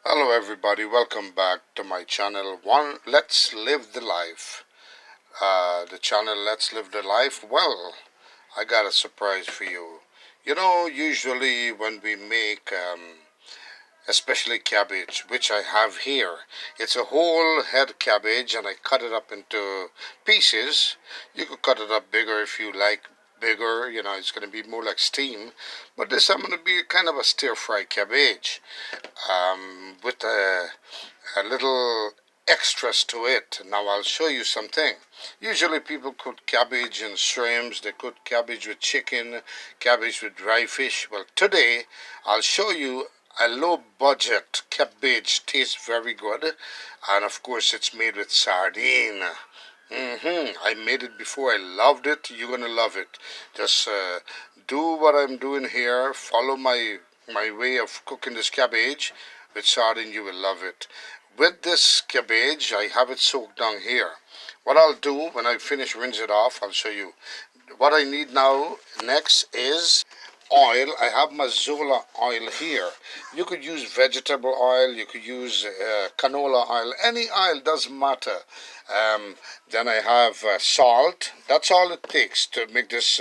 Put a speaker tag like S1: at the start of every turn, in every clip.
S1: Hello everybody, welcome back to my channel. Let's live the life. The channel Let's Live the Life. Well, I got a surprise for you. Usually when we make especially cabbage, which I have here, it's a whole head cabbage and I cut it up into pieces. You could cut it up bigger if you like bigger, it's going to be more like steam. But this I'm going to be kind of a stir fry cabbage with a little extras to it. Now I'll show you something. Usually people cook cabbage and shrimps, they cook cabbage with chicken, cabbage with dry fish. Well, today I'll show you a low budget cabbage. Tastes very good, and of course it's made with sardine. I made it before. I loved it. You're gonna love it. Just do what I'm doing here. Follow my way of cooking this cabbage with sardine. You will love it. With this cabbage, I have it soaked down here. What I'll do when I finish rinse it off, I'll show you. What I need now next is oil. I have mazola oil here. You could use vegetable oil, you could use canola oil, any oil doesn't matter. Then I have salt. That's all it takes to make this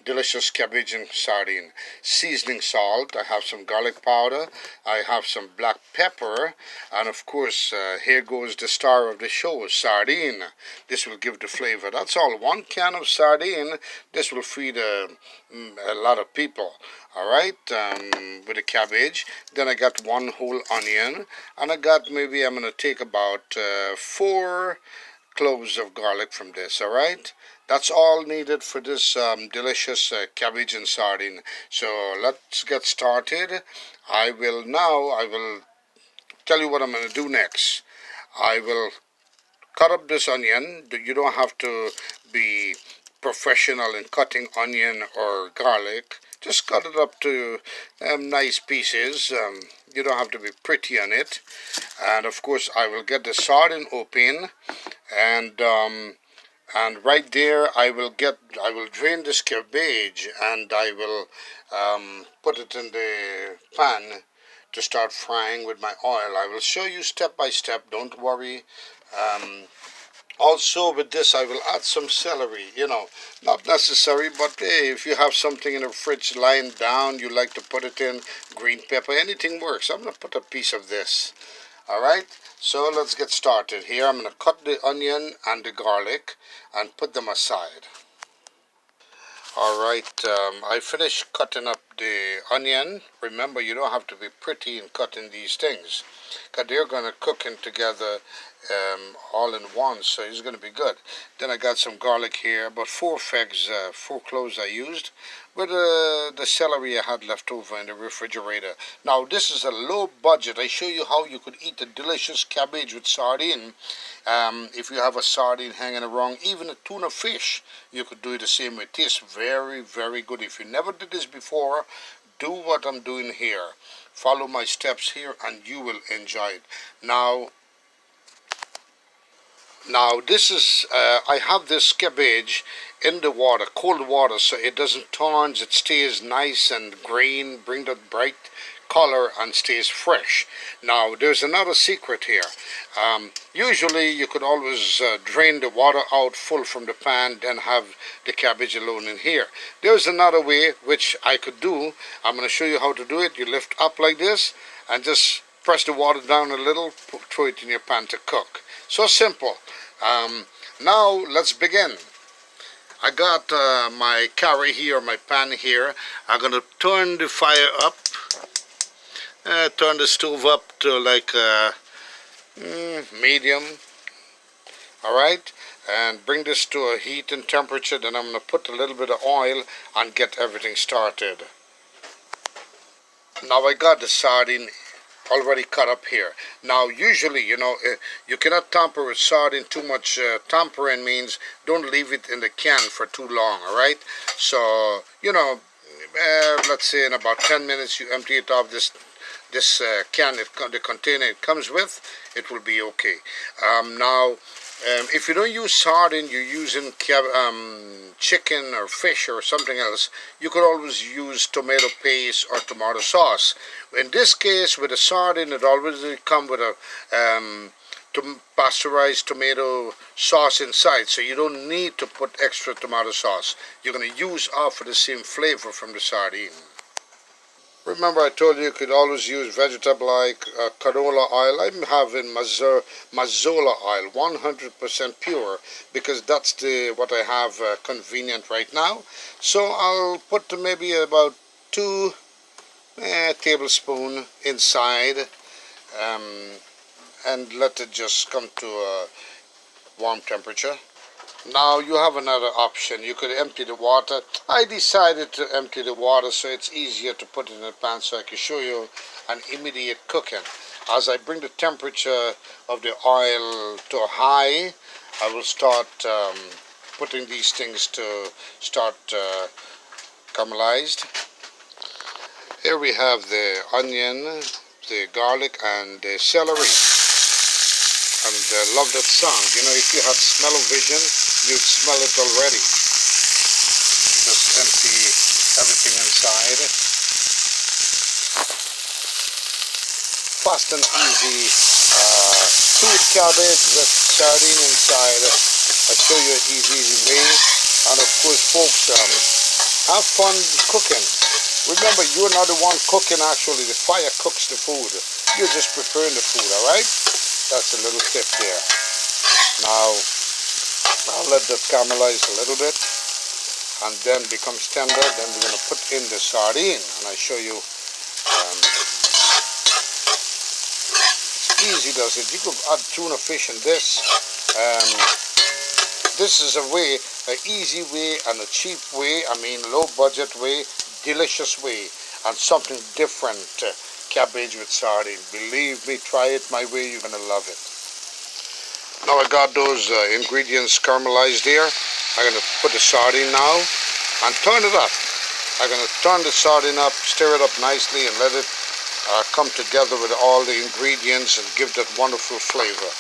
S1: delicious cabbage and sardine. Seasoning salt. I have some garlic powder. I have some black pepper, and of course here goes the star of the show, sardine. This will give the flavor. That's all. 1 can of sardine. This will feed a lot of people. All right, with the cabbage. Then I got one whole onion, and I got maybe I'm gonna take about 4 cloves of garlic from this. All right, that's all needed for this delicious cabbage and sardine. So let's get started. I will tell you what I'm gonna do next. I will cut up this onion. You don't have to be professional in cutting onion or garlic. Just cut it up to nice pieces. You don't have to be pretty on it. And of course, I will get the sardine open, and right there, I will drain this cabbage, and I will put it in the pan to start frying with my oil. I will show you step by step. Don't worry. Also, with this, I will add some celery. Not necessary, but hey, if you have something in the fridge lying down, you like to put it in, green pepper, anything works. I'm going to put a piece of this. All right, so let's get started. Here, I'm going to cut the onion and the garlic and put them aside. All right, I finished cutting up the onion. Remember, you don't have to be pretty in cutting these things, because they're going to cook in together all in one, so it's going to be good. Then I got some garlic here, about 4 cloves I used, with the celery I had left over in the refrigerator. Now, this is a low budget. I show you how you could eat a delicious cabbage with sardine. If you have a sardine hanging around, even a tuna fish, you could do it the same way. It tastes very, very good. If you never did this before, do what I'm doing here. Follow my steps here and you will enjoy it. Now this is, I have this cabbage in the water, cold water, so it doesn't turn, it stays nice and green, bring that bright color and stays fresh. Now there's another secret here. Usually you could always drain the water out full from the pan, then have the cabbage alone in here. There's another way which I could do. I'm going to show you how to do it. You lift up like this and just press the water down a little, throw it in your pan to cook. So simple. Now let's begin. I got my curry here, my pan here. I'm going to turn the fire up, turn the stove up to like medium. All right, and bring this to a heat and temperature. Then I'm going to put a little bit of oil and get everything started. Now I got the sardine already cut up here. Now usually, you cannot tamper with sardine too much. Tampering means don't leave it in the can for too long. All right, so let's say in about 10 minutes you empty it off this can, the container it comes with, it will be okay. Now If you don't use sardine, you're using chicken or fish or something else, you could always use tomato paste or tomato sauce. In this case, with a sardine, it always comes with a pasteurized tomato sauce inside, so you don't need to put extra tomato sauce. You're going to use off of the same flavor from the sardine. Remember, I told you could always use vegetable like canola oil. I'm having mazola oil, 100% pure, because that's the what I have convenient right now. So I'll put maybe about 2 tablespoons inside, um, and let it just come to a warm temperature. Now you have another option. You could empty the water. I decided to empty the water so it's easier to put it in the pan, so I can show you an immediate cooking. As I bring the temperature of the oil to high, I will start putting these things to start caramelized. Here we have the onion, the garlic, and the celery. And love that sound. You know, if you had smell-o-vision, you'd smell it already. Just empty everything inside. Fast and easy. Sweet cabbage with sardine inside. I'll show you an easy way. And of course, folks, have fun cooking. Remember, you're not the one cooking actually. The fire cooks the food. You're just preparing the food, alright? That's a little tip there. Now, I'll let that caramelize a little bit and then becomes tender. Then we're going to put in the sardine, and I show you. Easy does it. You could add tuna fish in this. This is a way, an easy way and a cheap way. I mean, low budget way, delicious way, and something different. Cabbage with sardine. Believe me, try it my way, you're gonna love it. Now I got those ingredients caramelized there. I'm gonna put the sardine now and turn it up. I'm gonna turn the sardine up, stir it up nicely, and let it come together with all the ingredients and give that wonderful flavor.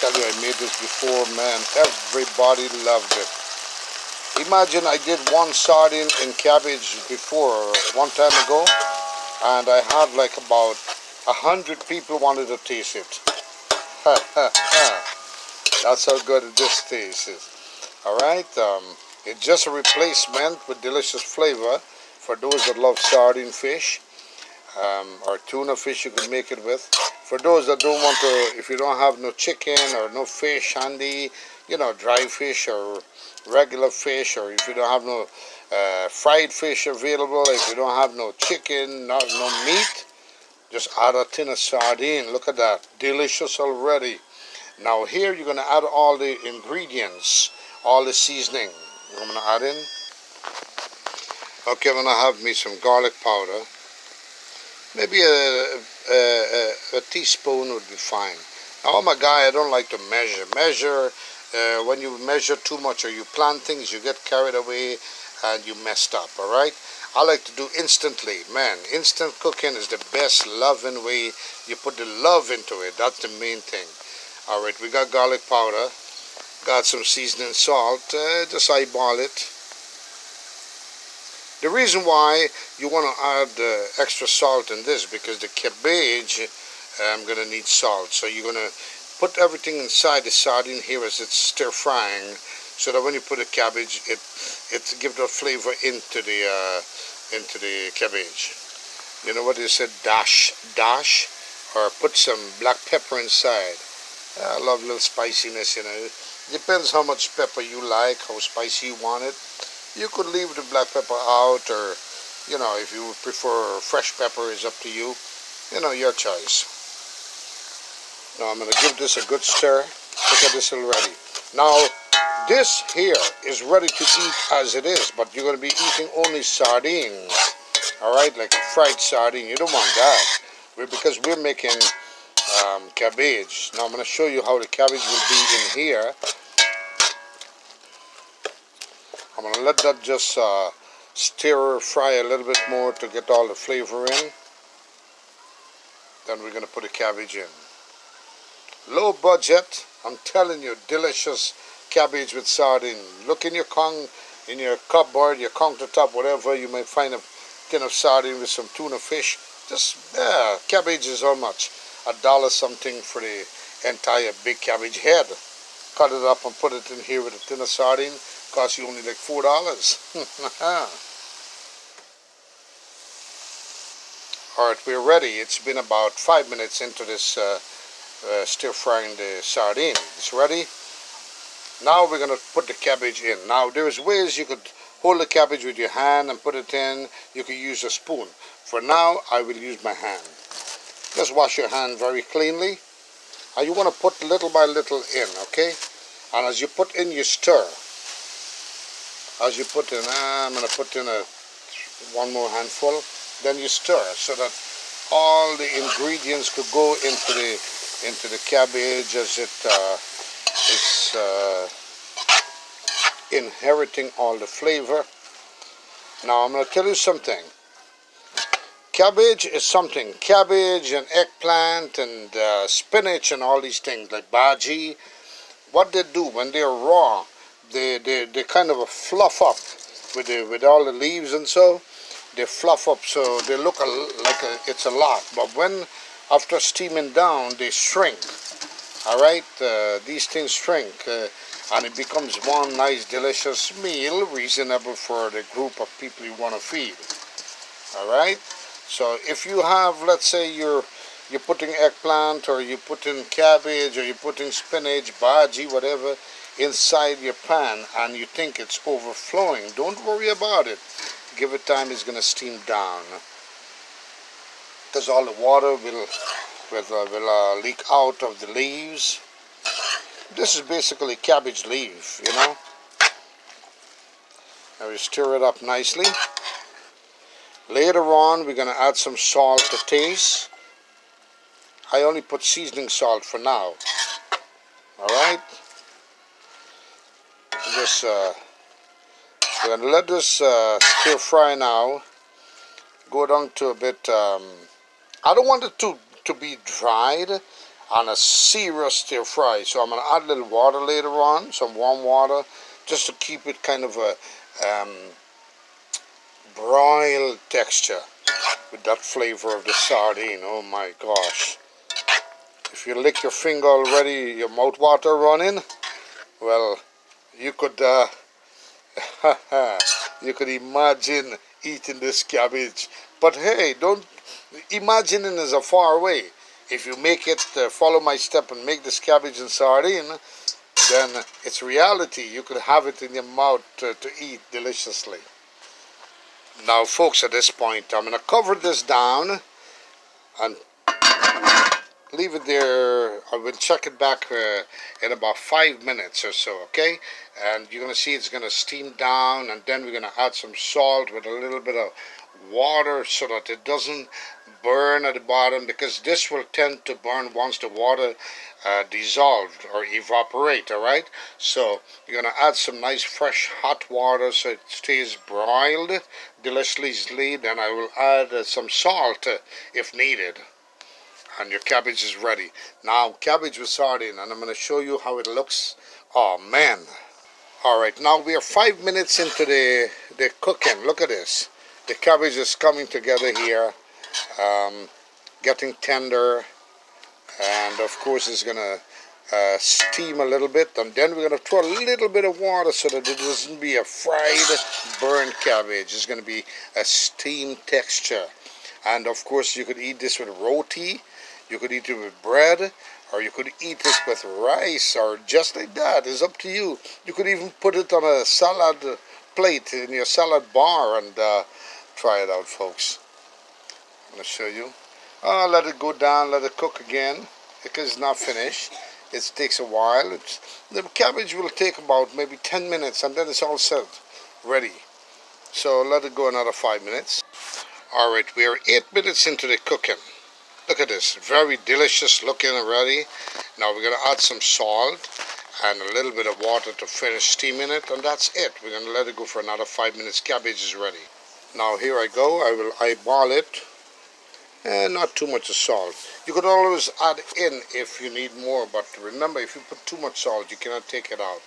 S1: I tell you, I made this before, man. Everybody loved it. Imagine I did one sardine in cabbage before, one time ago, and I had like about 100 people wanted to taste it. That's how good this tastes. Alright, it's just a replacement with delicious flavor for those that love sardine fish. Or tuna fish you can make it with. For those that don't want to, if you don't have no chicken or no fish handy, you know, dry fish or regular fish, or if you don't have no fried fish available, if you don't have no chicken, no meat, just add a tin of sardine. Look at that, delicious already. Now here you're going to add all the ingredients, all the seasoning. I'm going to add in. Okay, I'm going to have me some garlic powder. Maybe a teaspoon would be fine. Now, I'm a guy, I don't like to measure. When you measure too much or you plan things, you get carried away and you messed up, alright? I like to do instantly. Man, instant cooking is the best loving way. You put the love into it. That's the main thing. Alright, we got garlic powder. Got some seasoning salt. Just eyeball it. The reason why you want to add extra salt in this, because the cabbage I'm going to need salt. So you're going to put everything inside the sardine here as it's stir frying, so that when you put the cabbage, it gives the flavor into the cabbage. You know what they said, dash, or put some black pepper inside. I love a little spiciness, you know. Depends how much pepper you like, how spicy you want it. You could leave the black pepper out, or, you know, if you prefer fresh pepper, it's up to you. You know, your choice. Now I'm going to give this a good stir. Look at this already. Now, this here is ready to eat as it is, but you're going to be eating only sardines. Alright, like a fried sardine. You don't want that. Because we're making cabbage. Now I'm going to show you how the cabbage will be in here. I'm going to let that just stir fry a little bit more to get all the flavor in. Then we're going to put the cabbage in. Low budget, I'm telling you, delicious cabbage with sardine. Look in your cupboard, your countertop, whatever, you may find a tin of sardine with some tuna fish. Just, yeah, cabbage is how much? $1 something for the entire big cabbage head. Cut it up and put it in here with a tin of sardine. Costs you only like $4. Alright, we're ready. It's been about 5 minutes into this stir frying the sardine. It's ready. Now we're going to put the cabbage in. Now there's ways you could hold the cabbage with your hand and put it in. You could use a spoon. For now, I will use my hand. Just wash your hand very cleanly. And you want to put little by little in, okay? And as you put in, you stir. As you put in, I'm going to put in one more handful. Then you stir so that all the ingredients could go into the cabbage as it is inheriting all the flavor. Now I'm going to tell you something. Cabbage is something. Cabbage and eggplant and spinach and all these things like bhaji. What they do when they're raw, they kind of fluff up with all the leaves and so. They fluff up so they look like it's a lot. But when after steaming down, they shrink. All right, these things shrink, and it becomes one nice, delicious meal, reasonable for the group of people you want to feed. All right. So if you have, let's say you're putting eggplant, or you put in cabbage, or you're putting spinach, bhaji, whatever, inside your pan, and you think it's overflowing, don't worry about it. Give it time, it's going to steam down, because all the water will leak out of the leaves. This is basically cabbage leaf, you know. Now we stir it up nicely. Later on, we're going to add some salt to taste. I only put seasoning salt for now. All right. Just we're going to let this stir fry now. Go down to a bit. I don't want it to be dried on a serious stir fry, so I'm going to add a little water later on, some warm water, just to keep it kind of a broiled texture with that flavor of the sardine. Oh my gosh. If you lick your finger already, your mouth water running, well, you could you could imagine eating this cabbage. But hey, don't imagining is a far way. If you make it, follow my step and make this cabbage and sardine, then it's reality. You could have it in your mouth to eat deliciously. Now folks, at this point I'm going to cover this down and leave it there. I will check it back in about 5 minutes or so, okay? And you're going to see it's going to steam down, and then we're going to add some salt with a little bit of water so that it doesn't burn at the bottom, because this will tend to burn once the water dissolved or evaporate. All right, so you're going to add some nice fresh hot water so it stays broiled deliciously. Then I will add some salt if needed, and your cabbage is ready. Now cabbage with sardine, and I'm going to show you how it looks. Oh man. All right, now we are 5 minutes into the cooking. Look at this. The cabbage is coming together here, getting tender, and of course it's going to steam a little bit, and then we're going to throw a little bit of water so that it doesn't be a fried, burnt cabbage. It's going to be a steamed texture. And of course you could eat this with roti, you could eat it with bread, or you could eat it with rice, or just like that. It's up to you. You could even put it on a salad plate in your salad bar and try it out, folks. I'm going to show you. Let it go down, let it cook again, because it's not finished. It takes a while. The cabbage will take about maybe 10 minutes, and then it's all set, ready. So let it go another 5 minutes. Alright, we are 8 minutes into the cooking. Look at this, very delicious looking already. Now we're going to add some salt, and a little bit of water to finish steaming it, and that's it. We're going to let it go for another 5 minutes. Cabbage is ready. Now here I go. I will eyeball it, and not too much of salt. You could always add in if you need more, but remember, if you put too much salt, you cannot take it out.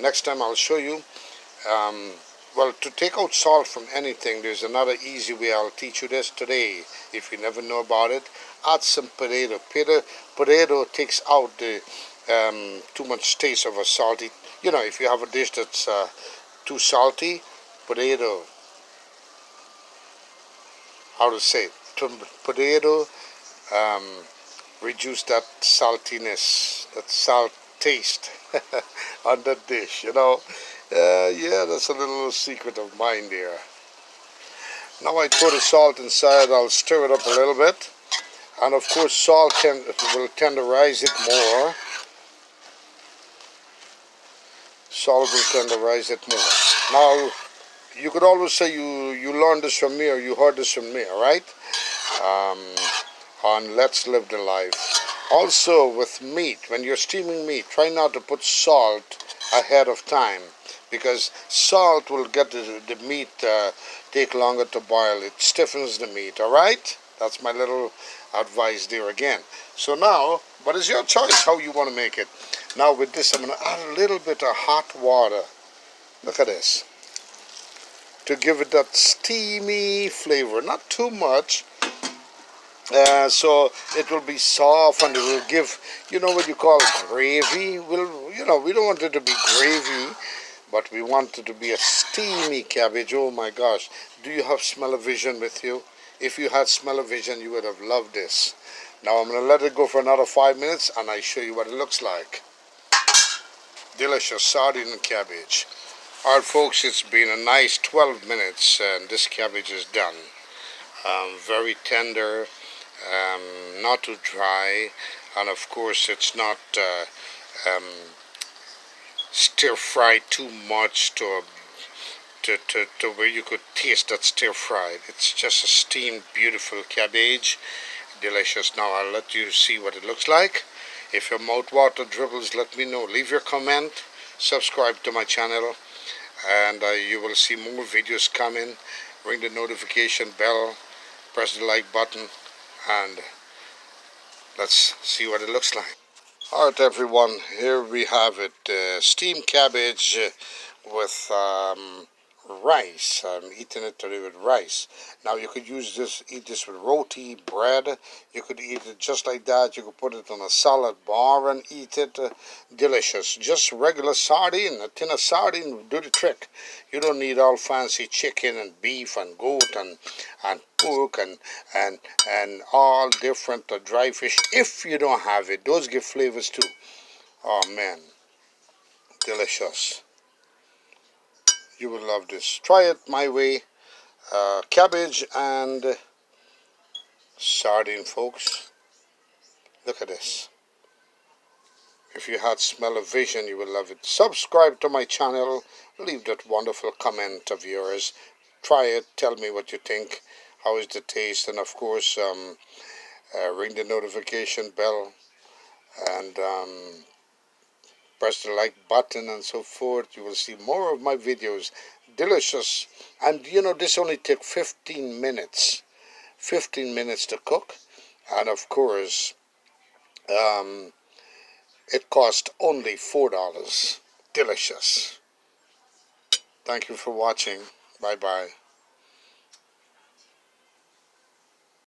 S1: Next time I'll show you. Well, to take out salt from anything, there's another easy way. I'll teach you this today. If you never know about it, add some potato. Potato takes out the too much taste of a salty. You know, if you have a dish that's too salty, potato. How to say it? Potato reduce that saltiness, that salt taste on the dish. You know. Yeah, that's a little secret of mine there. Now I put the salt inside. I'll stir it up a little bit, and of course salt will tenderize it more. Salt will tenderize it more. Now you could always say you learned this from me or you heard this from me, all right? On Let's Live the Life. Also with meat, when you're steaming meat, try not to put salt ahead of time, because salt will get the meat take longer to boil. It stiffens the meat, all right? That's my little advice there again. So now, but it's your choice how you want to make it. Now with this, I'm going to add a little bit of hot water. Look at this. To give it that steamy flavor, not too much. So it will be soft and it will give, you know what you call gravy. You know, we don't want it to be gravy, but we want it to be a steamy cabbage. Oh my gosh. Do you have smell-o-vision with you? If you had smell-o-vision, you would have loved this. Now I'm going to let it go for another 5 minutes and I show you what it looks like. Delicious sardine and cabbage. Alright folks, it's been a nice 12 minutes and this cabbage is done. Very tender, not too dry, and of course it's not stir-fried too much to where you could taste that stir-fried. It's just a steamed, beautiful cabbage. Delicious. Now I'll let you see what it looks like. If your mouth water dribbles, let me know. Leave your comment, subscribe to my channel, and you will see more videos coming. Ring the notification bell, press the like button, and let's see what it looks like. Alright everyone, here we have it, steamed cabbage with rice. I'm eating it today with rice. Now you could eat this with roti, bread. You could eat it just like that. You could put it on a salad bar and eat it. Delicious. Just regular sardine, a tin of sardine will do the trick. You don't need all fancy chicken and beef and goat and pork and all different dry fish. If you don't have it, those give flavors too. Oh man, delicious. You will love this. Try it my way. Cabbage and sardine, folks. Look at this. If you had smell-o-vision, you will love it. Subscribe to my channel. Leave that wonderful comment of yours. Try it. Tell me what you think. How is the taste? And of course, ring the notification bell and press the like button and so forth. You will see more of my videos. Delicious. And you know, this only took 15 minutes. 15 minutes to cook. And of course, it cost only $4. Delicious. Thank you for watching. Bye bye.